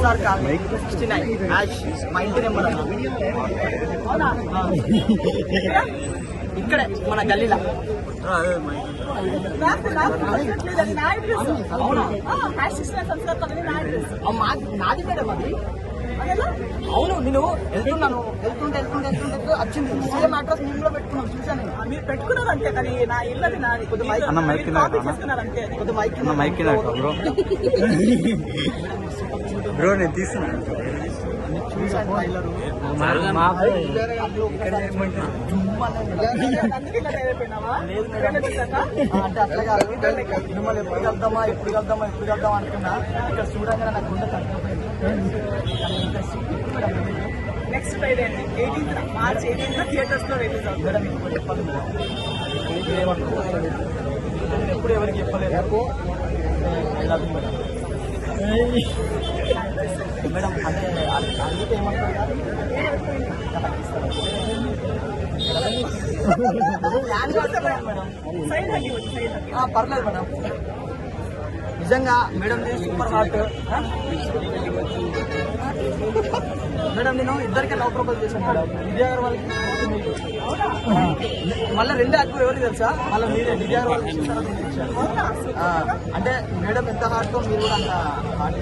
Sir colony 69 ash మా ఇంటి number అన్న ఇక్కడే మన గల్లీలో నాది మేడం అది అవును నేను వెళ్తున్నాను వెళ్తుంటే వచ్చింది సేమ్ అడ్రస్ నేను కూడా పెట్టుకున్నాను చూసాను మీరు పెట్టుకున్నారు అంతే కానీ నా ఇల్లది నాది బ్రో నేను తీసుకున్నాను చూసాను అంటే అట్లా కాదు మిమ్మల్ని ఎప్పుడు కలుద్దామా అనుకున్నా ఇక్కడ చూడంగానే నాకు గుండె తగ్గిపోయింది. నెక్స్ట్ ఫ్రైడే అండి 18th మార్చ్ 18th థియేటర్స్ లో రిలీజ్ అవుతుంది. మేడం ఇప్పుడు చెప్పాలి నేను ఎప్పుడు ఎవరికి చెప్పలేదు మేడం అంటే అడిగితే ఏమంటారు పర్లేదు మేడం నిజంగా మేడం సూపర్ హాట్ మేడం నేను ఇద్దరికే లవ్ ప్రపోజ్ చేశాను మేడం విద్యా గారు వాళ్ళకి మళ్ళీ రెండే ఎక్కువ ఎవరికి తెలుసా మళ్ళీ మీరే విద్యా గారు వాళ్ళకి అంటే మేడం ఎంత హార్ట్తో మీరు కూడా అంత హార్ట్